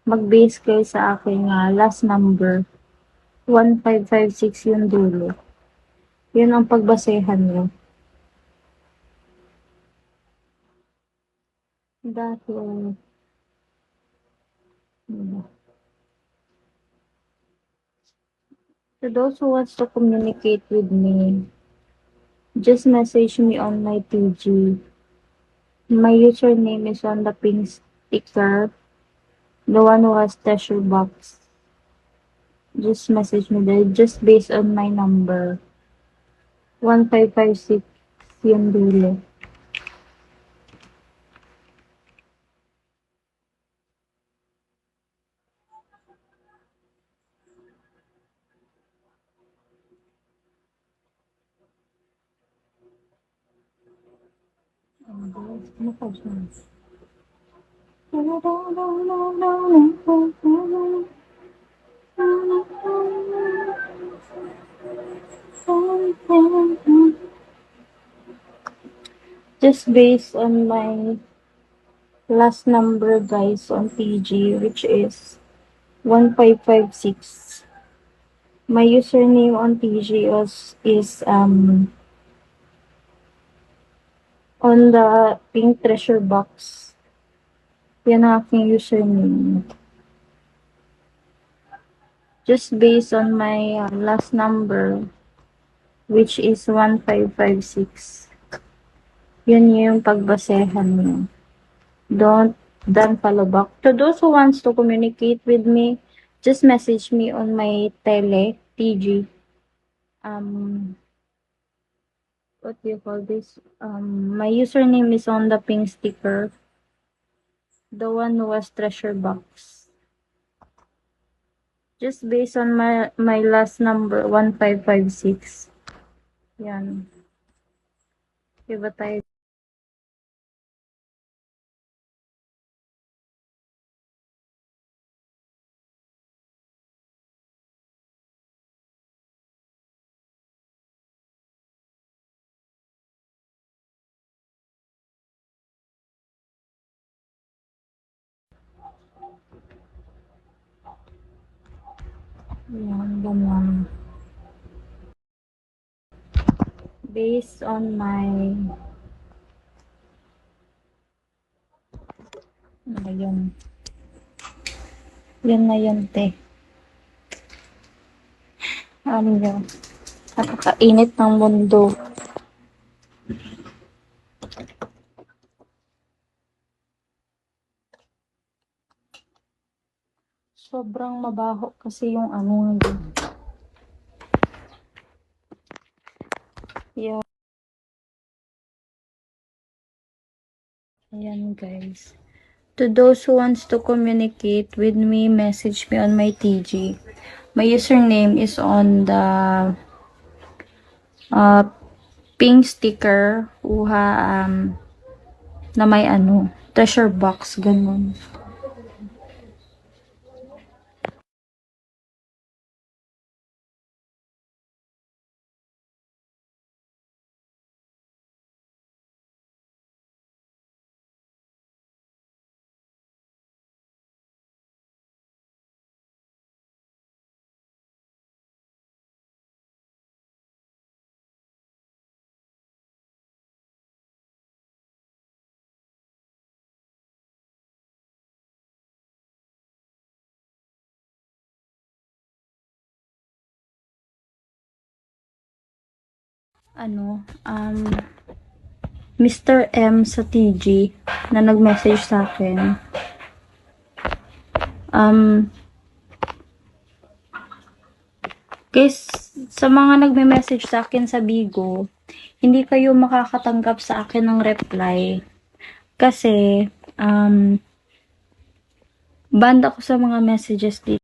mag-base kayo sa aking last number. 1556 yung dulo. Yun ang pagbasehan nyo. Dati, to those who wants to communicate with me, just message me on my TG. My username is on the pink sticker, the one who has treasure box. Just message me there, just based on my number. 1556 yung dulo. Ano pa siya? Just based on my last number, guys, on PG, which is 1556. My username on PG is on the pink treasure box. Yan ang aking username. Just based on my last number, which is 1556. Yun yung pagbasehan nyo. Don't follow back. To those who wants to communicate with me, just message me on my TG. What do you call this? My username is on the pink sticker. The one who was treasure box. Just based on my last number, 1556. Yan. Iba tayo. Yan, ganyan. Based on my ayun. Yan na yun, te. Yun. Napakainit ng mundo. Sobrang mabaho kasi yung ngayon. Yeah. Ayan, guys. To those who wants to communicate with me, message me on my TG. My username is on the pink sticker na may treasure box, ganun. Mr. M sa TG na nag-message sa akin. Guys, sa mga nagme-message sa akin sa Bigo, hindi kayo makakatanggap sa akin ng reply. Kasi, banned ako sa mga messages dito.